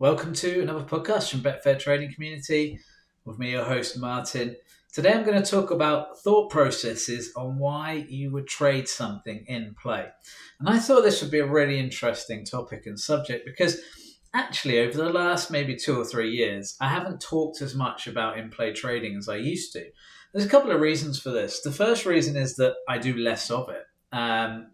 Welcome to another podcast from Betfair Trading Community with me, your host, Martin. Today I'm going to talk about thought processes on why you would trade something in play. And I thought this would be a really interesting topic and subject because actually over the last maybe 2 or 3 years, I haven't talked as much about in-play trading as I used to. There's a couple of reasons for this. The first reason is that I do less of it.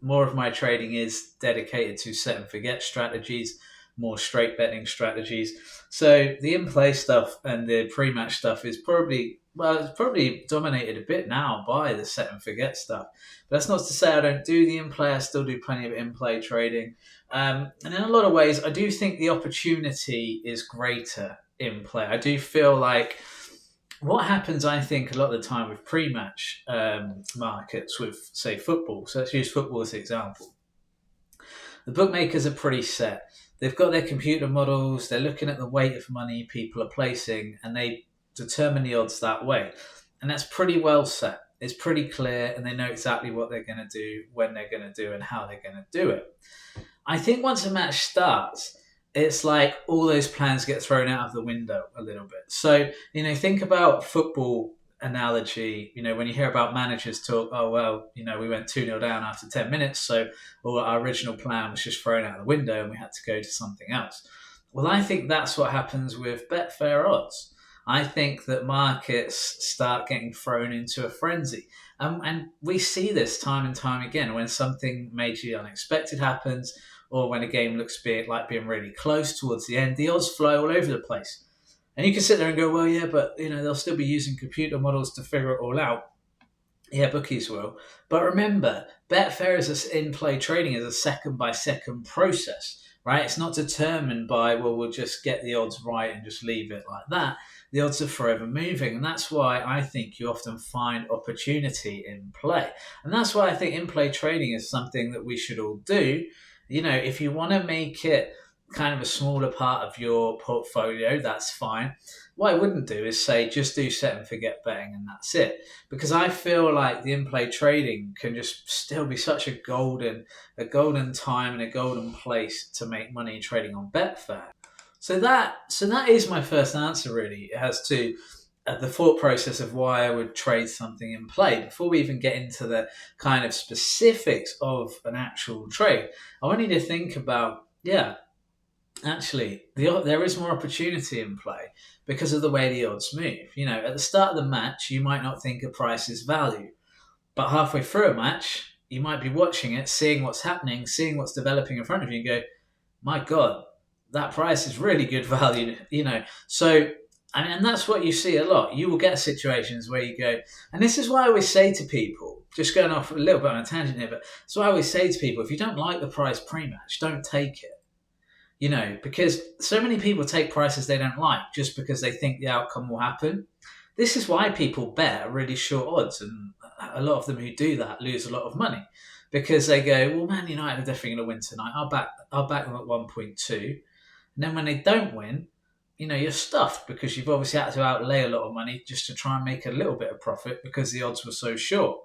More of my trading is dedicated to set and forget strategies, more straight betting strategies. So the in-play stuff and the pre-match stuff is it's probably dominated a bit now by the set and forget stuff. But that's not to say I don't do the in-play. I still do plenty of in-play trading. And in a lot of ways, I do think the opportunity is greater in play. I do feel like what happens, I think, a lot of the time with pre-match markets with, say, football. So let's use football as an example. The bookmakers are pretty set. They've got their computer models, they're looking at the weight of money people are placing, and they determine the odds that way. And that's pretty well set. It's pretty clear, and they know exactly what they're going to do, when they're going to do, and how they're going to do it. I think once a match starts, it's like all those plans get thrown out of the window a little bit. So, think about football analogy. When you hear about managers talk, oh, well, we went 2-0 down after 10 minutes. So our original plan was just thrown out the window and we had to go to something else. Well, I think that's what happens with Betfair odds. I think that markets start getting thrown into a frenzy. And we see this time and time again when something majorly unexpected happens or when a game looks like being really close towards the end, the odds fly all over the place. And you can sit there and go, well, yeah, but they'll still be using computer models to figure it all out. Yeah, bookies will. But remember, Betfair is in-play trading is a second-by-second process, right? It's not determined by, well, we'll just get the odds right and just leave it like that. The odds are forever moving. And that's why I think you often find opportunity in play. And that's why I think in-play trading is something that we should all do. If you want to make it kind of a smaller part of your portfolio, that's fine. What I wouldn't do is say just do set and forget betting and that's it, because I feel like the in-play trading can just still be such a golden time and a golden place to make money trading on Betfair. So that is my first answer really as to the thought process of why I would trade something in play. Before we even get into the kind of specifics of an actual trade, I want you to think about, actually, there is more opportunity in play because of the way the odds move. At the start of the match, you might not think a price is value, but halfway through a match, you might be watching it, seeing what's happening, seeing what's developing in front of you, and go, "My God, that price is really good value." So. And that's what you see a lot. You will get situations where you go, and this is why I always say to people, just going off a little bit on a tangent here, but that's why I always say to people, if you don't like the price pre-match, don't take it. Because so many people take prices they don't like just because they think the outcome will happen. This is why people bet at really short odds, and a lot of them who do that lose a lot of money because they go, well, Man United are definitely going to win tonight. I'll back them at 1.2, and then when they don't win, you're stuffed because you've obviously had to outlay a lot of money just to try and make a little bit of profit because the odds were so short.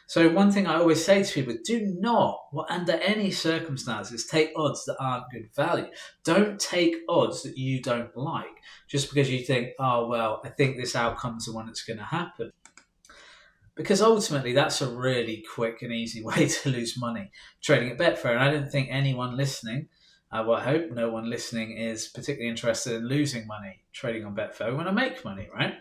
So one thing I always say to people, do not, under any circumstances, take odds that aren't good value. Don't take odds that you don't like just because you think, oh, well, I think this outcome's the one that's going to happen. Because ultimately, that's a really quick and easy way to lose money trading at Betfair. And I don't think anyone listening, I hope no one listening is particularly interested in losing money trading on Betfair. We want to make money, right?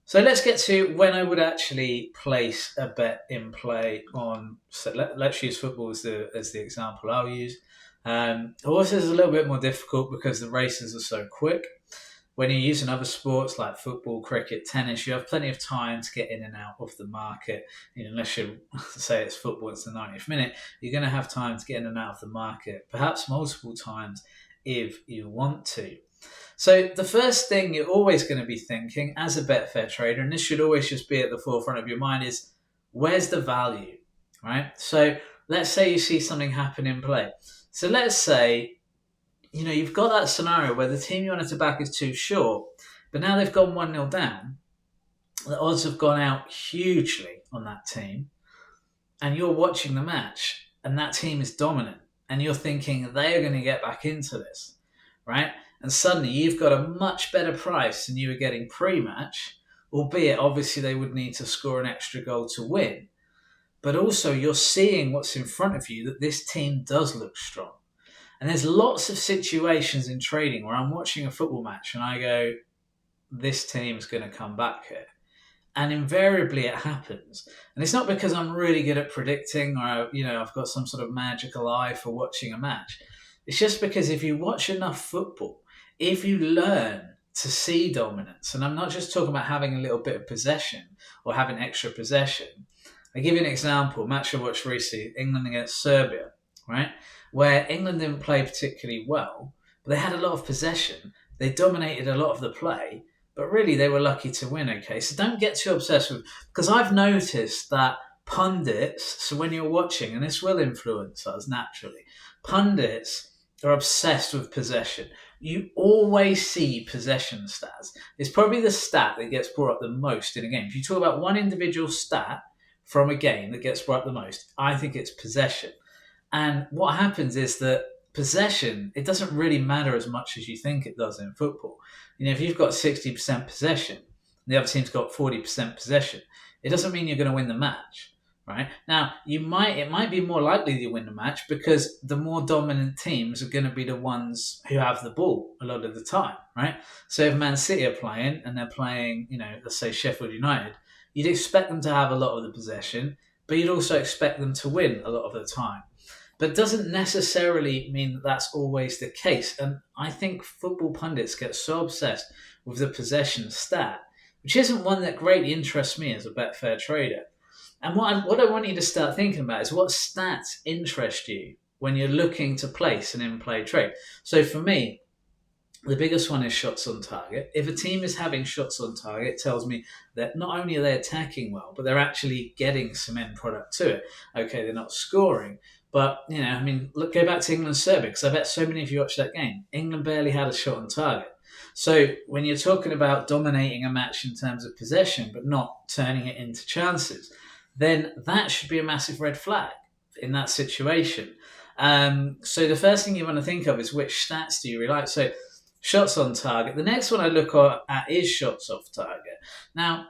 So let's get to when I would actually place a bet in play on. So let's use football as the example I'll use. Horses is a little bit more difficult because the races are so quick. When you're using other sports like football, cricket, tennis, you have plenty of time to get in and out of the market. Unless you say it's football, it's the 90th minute, you're going to have time to get in and out of the market, perhaps multiple times if you want to. So the first thing you're always going to be thinking as a Betfair trader, and this should always just be at the forefront of your mind, is where's the value, right? So let's say you see something happen in play. So let's say, you've got that scenario where the team you wanted to back is too short, but now they've gone 1-0 down. The odds have gone out hugely on that team, and you're watching the match, and that team is dominant, and you're thinking they are going to get back into this, right? and suddenly you've got a much better price than you were getting pre-match, albeit obviously they would need to score an extra goal to win. But also you're seeing what's in front of you, that this team does look strong. And there's lots of situations in trading where I'm watching a football match and I go, this team's going to come back here. And invariably it happens. And it's not because I'm really good at predicting, or I've got some sort of magical eye for watching a match. It's just because if you watch enough football, if you learn to see dominance, and I'm not just talking about having a little bit of possession or having extra possession. I give you an example, a match I watched recently, England against Serbia, right? Where England didn't play particularly well, but they had a lot of possession. They dominated a lot of the play, but really they were lucky to win, okay? So don't get too obsessed with, because I've noticed that pundits, so when you're watching, and this will influence us naturally, pundits are obsessed with possession. You always see possession stats. It's probably the stat that gets brought up the most in a game. If you talk about one individual stat from a game that gets brought up the most, I think it's possession. And what happens is that possession, it doesn't really matter as much as you think it does in football. If you've got 60% possession, and the other team's got 40% possession, it doesn't mean you're going to win the match, right? Now, it might be more likely that you win the match because the more dominant teams are going to be the ones who have the ball a lot of the time, right? So if Man City are playing and they're playing, let's say Sheffield United, you'd expect them to have a lot of the possession, but you'd also expect them to win a lot of the time. But it doesn't necessarily mean that that's always the case. And I think football pundits get so obsessed with the possession stat, which isn't one that greatly interests me as a Betfair trader. And what I want you to start thinking about is what stats interest you when you're looking to place an in-play trade. So for me, the biggest one is shots on target. If a team is having shots on target, it tells me that not only are they attacking well, but they're actually getting some end product to it. Okay, they're not scoring. But, go back to England-Serbia, because I bet so many of you watched that game. England barely had a shot on target. So when you're talking about dominating a match in terms of possession, but not turning it into chances, then that should be a massive red flag in that situation. So the first thing you want to think of is which stats do you really like? So shots on target. The next one I look at is shots off target. Now,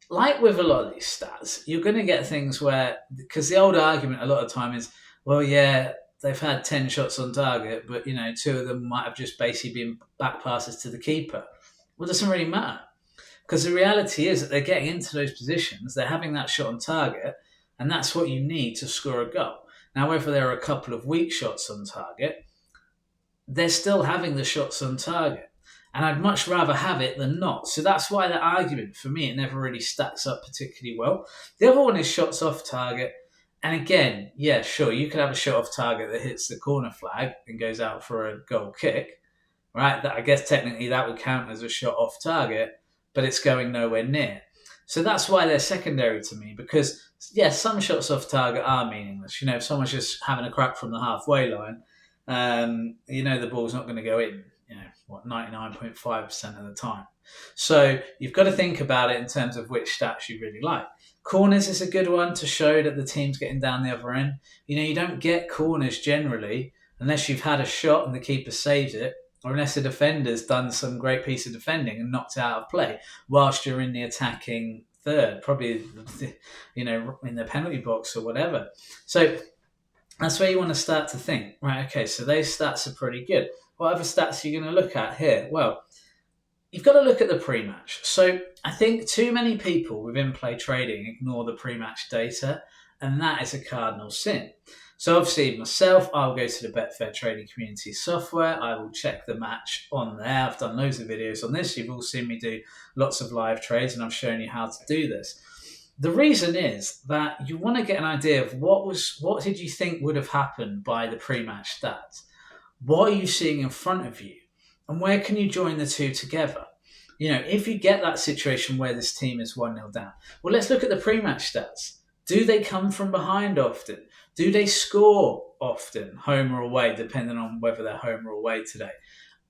like with a lot of these stats, you're going to get things where, because the old argument a lot of time is, well, yeah, they've had 10 shots on target, but, 2 of them might have just basically been back passes to the keeper. Well, it doesn't really matter, because the reality is that they're getting into those positions, they're having that shot on target, and that's what you need to score a goal. Now, whether there are a couple of weak shots on target, they're still having the shots on target. And I'd much rather have it than not. So that's why that argument, for me, it never really stacks up particularly well. The other one is shots off target. And again, yeah, sure, you could have a shot off target that hits the corner flag and goes out for a goal kick, right? That, I guess technically that would count as a shot off target, but it's going nowhere near. So that's why they're secondary to me, because, yeah, some shots off target are meaningless. If someone's just having a crack from the halfway line, the ball's not going to go in, 99.5% of the time. So you've got to think about it in terms of which stats you really like. Corners is a good one to show that the team's getting down the other end. You don't get corners generally unless you've had a shot and the keeper saves it, or unless the defender's done some great piece of defending and knocked it out of play whilst you're in the attacking third, probably, in the penalty box or whatever. So that's where you want to start to think, right, okay, so those stats are pretty good. What other stats are you going to look at here? Well, you've got to look at the pre-match. So I think too many people with in-play trading ignore the pre-match data, and that is a cardinal sin. So obviously myself, I'll go to the Betfair Trading Community software. I will check the match on there. I've done loads of videos on this. You've all seen me do lots of live trades, and I've shown you how to do this. The reason is that you want to get an idea of what did you think would have happened by the pre-match stats? What are you seeing in front of you? And where can you join the two together? If you get that situation where this team is 1-0 down, well, let's look at the pre-match stats. Do they come from behind often? Do they score often, home or away, depending on whether they're home or away today?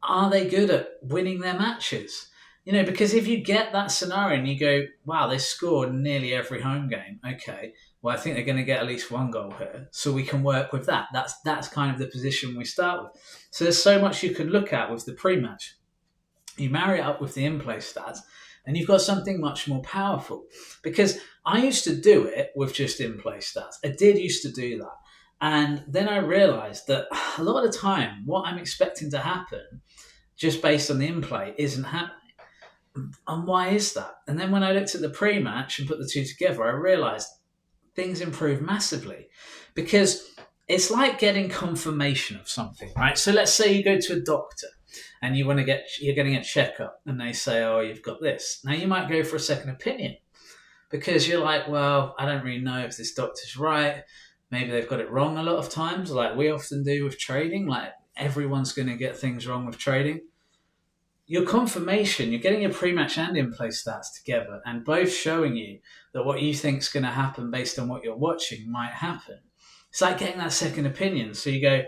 Are they good at winning their matches? Because if you get that scenario and you go, wow, they scored nearly every home game, okay, well, I think they're going to get at least one goal here, so we can work with that. That's kind of the position we start with. So there's so much you can look at with the pre-match. You marry it up with the in-play stats, and you've got something much more powerful. Because I used to do it with just in-play stats. I did used to do that. And then I realized that a lot of the time, what I'm expecting to happen just based on the in-play isn't happening. And why is that? And then when I looked at the pre-match and put the two together, I realized things improve massively, because it's like getting confirmation of something, right? So let's say you go to a doctor and you're getting a checkup, and they say, oh, you've got this. Now you might go for a second opinion, because you're like, well, I don't really know if this doctor's right. Maybe they've got it wrong a lot of times, like we often do with trading. Like, everyone's going to get things wrong with trading. Your confirmation, you're getting your pre-match and in-play stats together, and both showing you that what you think is going to happen based on what you're watching might happen. It's like getting that second opinion. So you go,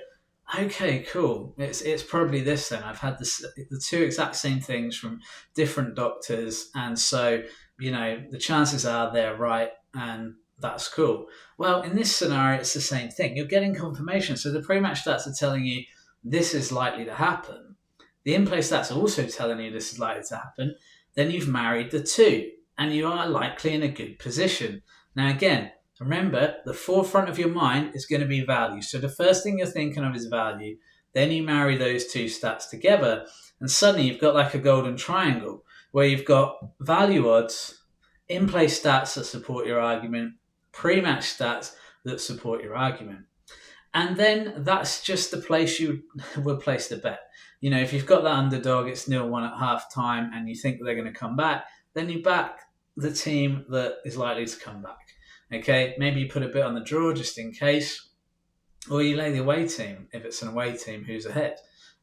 okay, cool. It's probably this then. I've had the two exact same things from different doctors, and so the chances are they're right, and that's cool. Well, in this scenario, it's the same thing. You're getting confirmation. So the pre-match stats are telling you this is likely to happen. The in-play stats are also telling you this is likely to happen. Then you've married the two, and you are likely in a good position. Now, again, remember, the forefront of your mind is going to be value. So the first thing you're thinking of is value. Then you marry those two stats together, and suddenly you've got like a golden triangle where you've got value odds, in-play stats that support your argument, pre-match stats that support your argument. And then that's just the place you would place the bet. If you've got that underdog, it's 0-1 at half time, and you think they're going to come back, then you back the team that is likely to come back. Okay, maybe you put a bit on the draw just in case, or you lay the away team if it's an away team who's ahead.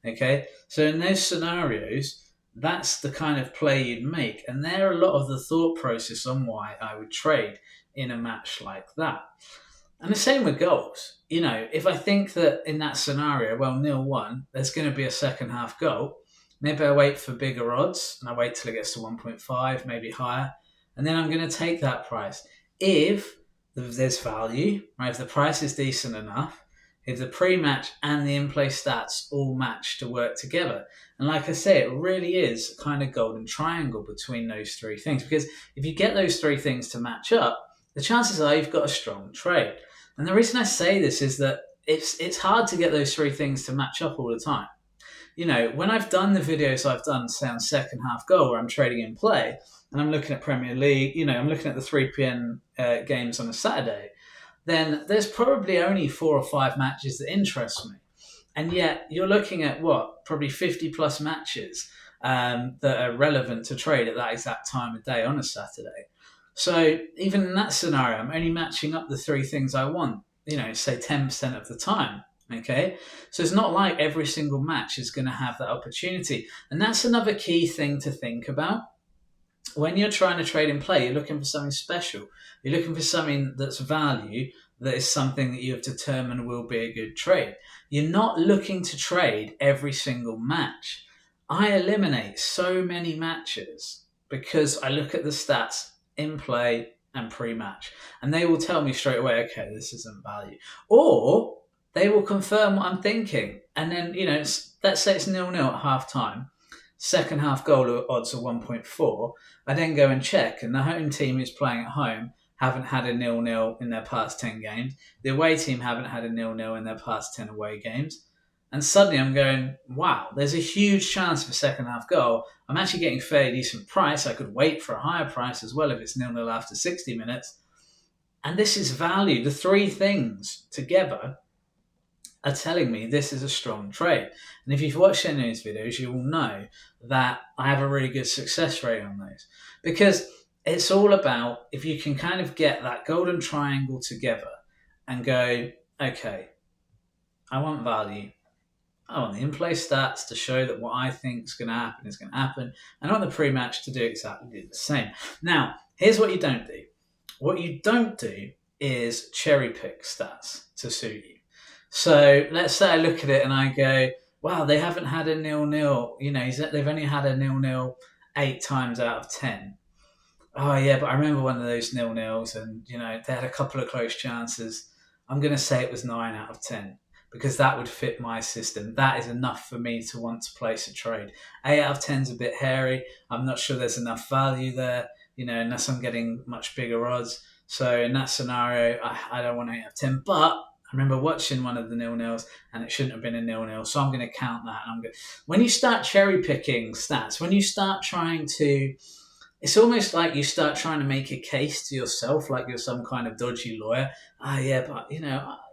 Okay, so in those scenarios, that's the kind of play you'd make, and there are a lot of the thought process on why I would trade in a match like that. And the same with goals. If I think that in that scenario, well, 0-1, there's going to be a second half goal, maybe I wait for bigger odds and I wait till it gets to 1.5, maybe higher, and then I'm going to take that price. If there's value, right, if the price is decent enough, if the pre-match and the in-play stats all match to work together. And like I say, it really is a kind of golden triangle between those three things, because if you get those three things to match up, the chances are you've got a strong trade. And the reason I say this is that it's hard to get those three things to match up all the time. When I've done the videos I've done, say on second half goal, where I'm trading in play, and I'm looking at Premier League, I'm looking at the 3 p.m. Games on a Saturday, then there's probably only 4 or 5 matches that interest me. And yet you're looking at probably 50 plus matches that are relevant to trade at that exact time of day on a Saturday. So even in that scenario, I'm only matching up the three things I want, say 10% of the time. Okay, so it's not like every single match is going to have that opportunity. And that's another key thing to think about. When you're trying to trade in play, you're looking for something special. You're looking for something that's value, that is something that you have determined will be a good trade. You're not looking to trade every single match. I eliminate so many matches because I look at the stats in play and pre-match, and they will tell me straight away, okay, this isn't value. Or they will confirm what I'm thinking. And then, let's say it's 0-0 at half time. Second half goal odds are 1.4. I then go and check, and the home team who's playing at home haven't had a 0-0 in their past 10 games. The away team haven't had a 0-0 in their past 10 away games. And suddenly I'm going, wow, there's a huge chance for second half goal. I'm actually getting a fairly decent price. I could wait for a higher price as well if it's 0-0 after 60 minutes. And this is value. The three things together are telling me this is a strong trade. And if you've watched any of these videos, you will know that I have a really good success rate on those. Because it's all about, if you can kind of get that golden triangle together and go, okay, I want value. I want the in-play stats to show that what I think is going to happen is going to happen. And I want the pre-match to do exactly the same. Now, here's what you don't do. What you don't do is cherry pick stats to suit you. So let's say I look at it and I go, wow, they haven't had a 0-0. They've only had a 0-0 8 times out of 10. Oh yeah, but I remember one of those 0-0s, and they had a couple of close chances. I'm going to say it was 9 out of 10 because that would fit my system. That is enough for me to want to place a trade. 8 out of 10 is a bit hairy. I'm not sure there's enough value there, unless I'm getting much bigger odds. So in that scenario, I don't want 8 out of 10. But I remember watching one of the 0-0s, and it shouldn't have been a 0-0. So I'm going to count that. And I'm going. When you start cherry picking stats, when you start trying to, it's almost like you start trying to make a case to yourself, like you're some kind of dodgy lawyer. Yeah, but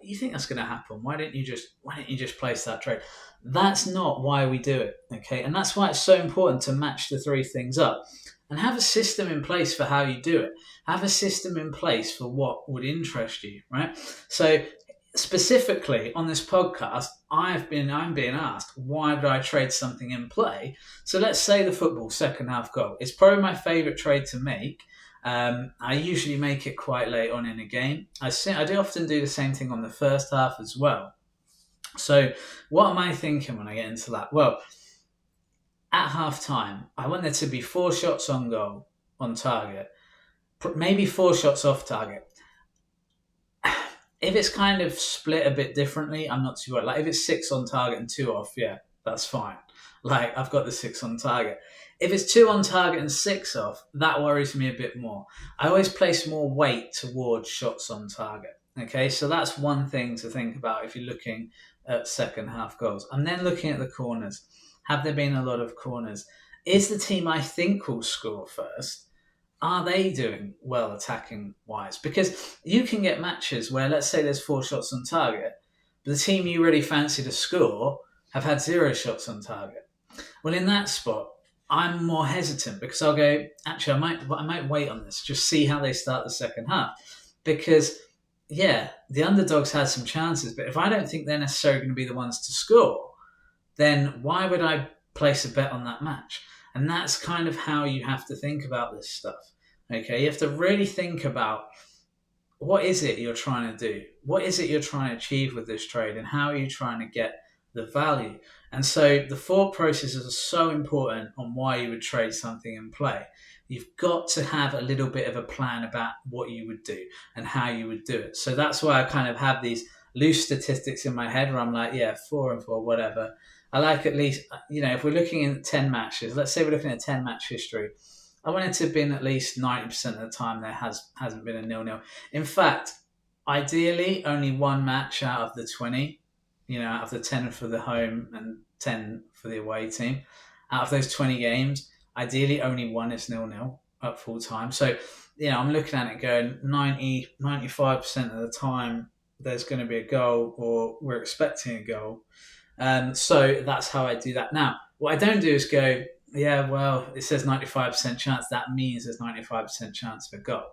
you think that's going to happen? Why don't you just place that trade? That's not why we do it, okay? And that's why it's so important to match the three things up and have a system in place for how you do it. Have a system in place for what would interest you, right? So specifically on this podcast, I'm being asked, why would I trade something in play? So let's say the football second half goal. It's probably my favourite trade to make. I usually make it quite late on in a game. I do often do the same thing on the first half as well. So what am I thinking when I get into that? Well, at half time, I want there to be 4 shots on goal on target, maybe 4 shots off target. If it's kind of split a bit differently, I'm not too worried. Like if it's 6 on target and 2 off, yeah, that's fine. Like I've got the 6 on target. If it's 2 on target and 6 off, that worries me a bit more. I always place more weight towards shots on target. Okay, so that's one thing to think about if you're looking at second half goals. I'm then looking at the corners. Have there been a lot of corners? Is the team I think will score first, are they doing well attacking wise? Because you can get matches where, let's say there's 4 shots on target, but the team you really fancy to score have had 0 shots on target. Well, in that spot, I'm more hesitant because I'll go, actually, I might wait on this, just see how they start the second half. Because, yeah, the underdogs had some chances, but if I don't think they're necessarily going to be the ones to score, then why would I place a bet on that match? And that's kind of how you have to think about this stuff. Okay, you have to really think about what is it you're trying to do? What is it you're trying to achieve with this trade? And how are you trying to get the value? And so the thought processes are so important on why you would trade something in play. You've got to have a little bit of a plan about what you would do and how you would do it. So that's why I kind of have these loose statistics in my head where I'm like, yeah, 4 and 4, whatever. I like at least, if we're looking at 10 matches, let's say we're looking at 10 match history, I want it to have been at least 90% of the time there hasn't been a 0-0. In fact, ideally, only one match out of the 20, out of the 10 for the home and 10 for the away team. Out of those 20 games, ideally only one is 0-0 at full time. So, I'm looking at it going 95% of the time there's going to be a goal or we're expecting a goal. So that's how I do that. Now, what I don't do is go, yeah, well, it says 95% chance. That means there's 95% chance for a goal.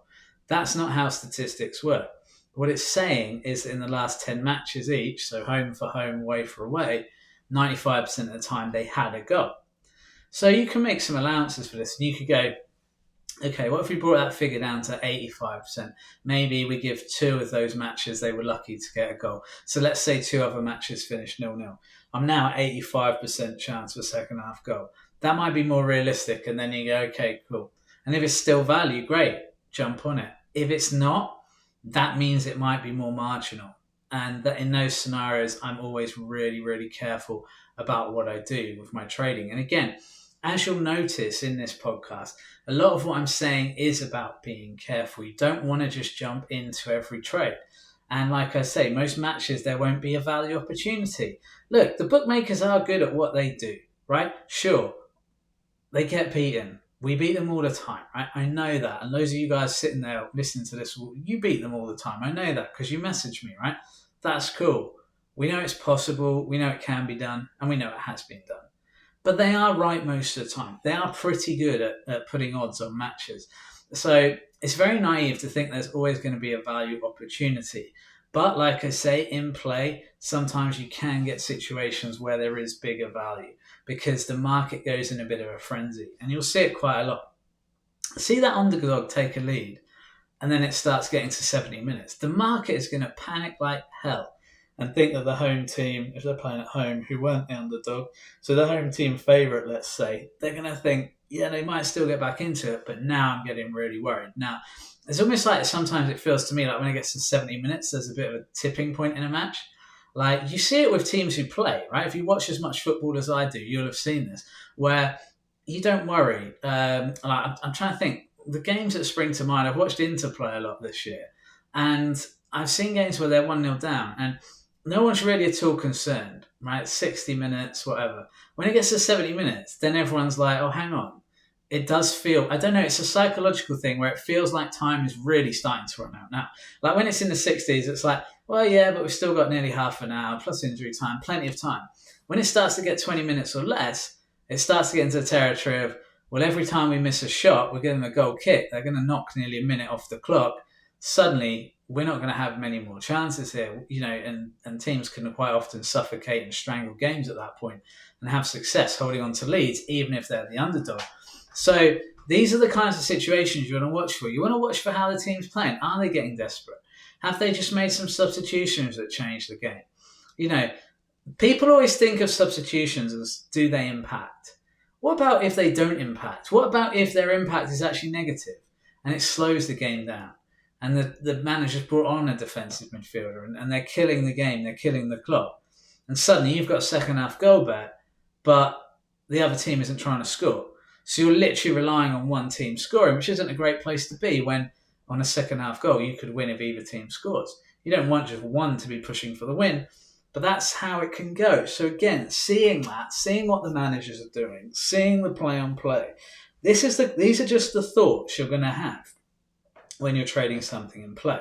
That's not how statistics work. What it's saying is that in the last 10 matches each, so home for home, away for away, 95% of the time they had a goal. So you can make some allowances for this. And you could go, okay, what if we brought that figure down to 85%? Maybe we give 2 of those matches they were lucky to get a goal. So let's say 2 other matches finish 0-0. I'm now at 85% chance for second half goal. That might be more realistic. And then you go, okay, cool. And if it's still value, great, jump on it. If it's not, that means it might be more marginal. And that in those scenarios, I'm always really, really careful about what I do with my trading. And again, as you'll notice in this podcast, a lot of what I'm saying is about being careful. You don't want to just jump into every trade. And like I say, most matches, there won't be a value opportunity. Look, the bookmakers are good at what they do, right? Sure, they get beaten. We beat them all the time, right? I know that. And those of you guys sitting there listening to this, you beat them all the time. I know that because you message me, right? That's cool. We know it's possible. We know it can be done. And we know it has been done. But they are right most of the time. They are pretty good at putting odds on matches. So it's very naive to think there's always going to be a value opportunity. But like I say, in play, sometimes you can get situations where there is bigger value because the market goes in a bit of a frenzy. And you'll see it quite a lot. See that underdog take a lead and then it starts getting to 70 minutes. The market is going to panic like hell. and think that the home team, if they're playing at home, who weren't the underdog, so the home team favourite, let's say, they're going to think, yeah, they might still get back into it, but now I'm getting really worried. Now, it's almost like sometimes it feels to me like when it gets to 70 minutes, there's a bit of a tipping point in a match. Like you see it with teams who play, right? If you watch as much football as I do, you'll have seen this, where you don't worry. I'm trying to think. The games that spring to mind, I've watched Inter play a lot this year, and I've seen games where they're 1-0 down, and no one's really at all concerned, right? 60 minutes, whatever. When it gets to 70 minutes, then everyone's like, oh, hang on. It does feel, I don't know, it's a psychological thing where it feels like time is really starting to run out now. Like when it's in the 60s, it's like, well, yeah, but we've still got nearly half an hour, plus injury time, plenty of time. When it starts to get 20 minutes or less, it starts to get into the territory of, well, every time we miss a shot, we're getting a goal kick. They're going to knock nearly a minute off the clock. Suddenly, we're not going to have many more chances here, and teams can quite often suffocate and strangle games at that point and have success holding on to leads, even if they're the underdog. So these are the kinds of situations you want to watch for. You want to watch for how the team's playing. Are they getting desperate? Have they just made some substitutions that change the game? People always think of substitutions as, do they impact? What about if they don't impact? What about if their impact is actually negative and it slows the game down? And the manager's brought on a defensive midfielder and they're killing the game, they're killing the clock. And suddenly you've got a second half goal bet, but the other team isn't trying to score. So you're literally relying on one team scoring, which isn't a great place to be when on a second half goal you could win if either team scores. You don't want just one to be pushing for the win, but that's how it can go. So again, seeing what the managers are doing, seeing the play on play, these are just the thoughts you're going to have when you're trading something in play.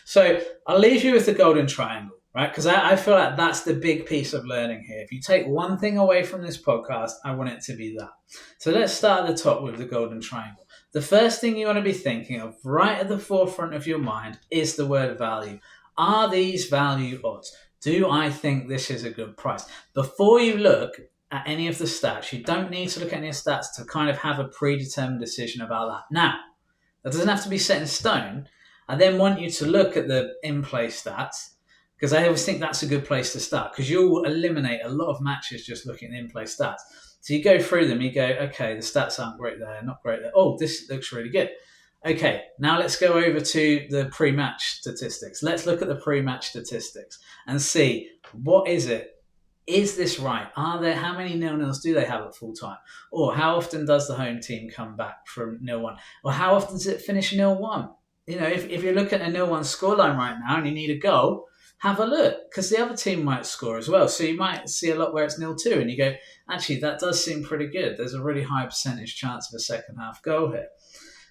So I'll leave you with the golden triangle, right? Because I feel like that's the big piece of learning here. If you take one thing away from this podcast, I want it to be that. So let's start at the top with the golden triangle. The first thing you want to be thinking of right at the forefront of your mind is the word value. Are these value odds? Do I think this is a good price? Before you look at any of the stats, you don't need to look at any of the stats to kind of have a predetermined decision about that. Now, that doesn't have to be set in stone. I then want you to look at the in-play stats, because I always think that's a good place to start, because you'll eliminate a lot of matches just looking at the in-play stats. So you go through them, you go, okay, the stats aren't great there, not great there. Oh, this looks really good. Okay, now let's go over to the pre-match statistics. Let's look at the pre-match statistics and see, what is it? Is this right? How many 0-0s do they have at full time? Or how often does the home team come back from 0-1? Or how often does it finish 0-1? If you look at a 0-1 scoreline right now and you need a goal, have a look, because the other team might score as well. So you might see a lot where it's 0-2 and you go, actually, that does seem pretty good. There's a really high percentage chance of a second half goal here.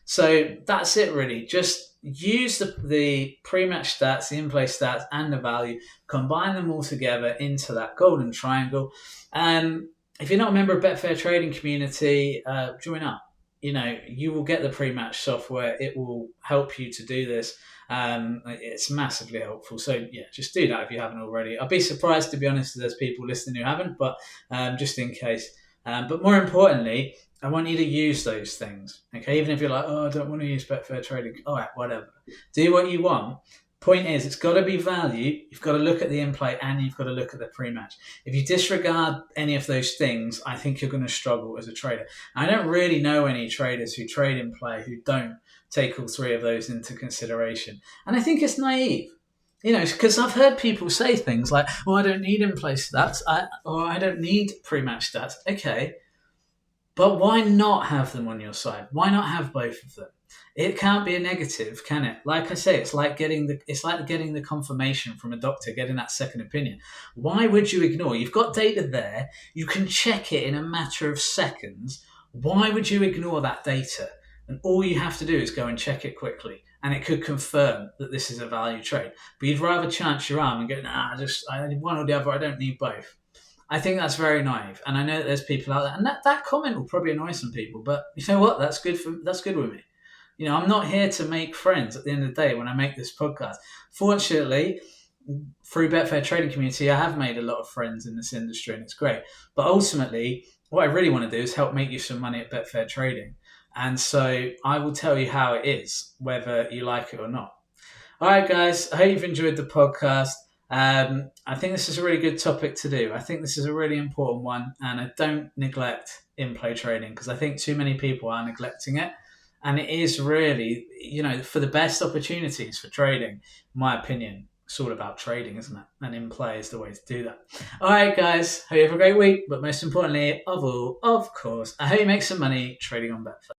So that's it, really. Just use the pre-match stats, the in-play stats, and the value. Combine them all together into that golden triangle. If you're not a member of Betfair Trading Community, join up. You will get the pre-match software. It will help you to do this. It's massively helpful. So yeah, just do that if you haven't already. I'll be surprised, to be honest, if there's people listening who haven't, but just in case. But more importantly, I want you to use those things. Okay, even if you're like, oh, I don't want to use Betfair Trading. All right, whatever. Do what you want. Point is, it's got to be value. You've got to look at the in-play and you've got to look at the pre-match. If you disregard any of those things, I think you're going to struggle as a trader. I don't really know any traders who trade in play who don't take all three of those into consideration. And I think it's naive. Because I've heard people say things like, well, I don't need in-play stats, or I don't need pre-match stats. Okay, but why not have them on your side? Why not have both of them? It can't be a negative, can it? Like I say, it's like getting the confirmation from a doctor, getting that second opinion. Why would you ignore? You've got data there. You can check it in a matter of seconds. Why would you ignore that data? And all you have to do is go and check it quickly, and it could confirm that this is a value trade. But you'd rather chance your arm and go, nah, I need one or the other. I don't need both. I think that's very naive, and I know that there's people out there, and that comment will probably annoy some people. But you know what? That's good with me. I'm not here to make friends at the end of the day when I make this podcast. Fortunately, through Betfair Trading Community, I have made a lot of friends in this industry, and it's great. But ultimately, what I really want to do is help make you some money at Betfair Trading. And so I will tell you how it is, whether you like it or not. All right, guys, I hope you've enjoyed the podcast. I think this is a really good topic to do. I think this is a really important one, and I don't neglect in-play trading because I think too many people are neglecting it. And it is really, for the best opportunities for trading, in my opinion, it's all about trading, isn't it? And in-play is the way to do that. All right, guys, hope you have a great week. But most importantly of all, of course, I hope you make some money trading on Betfair.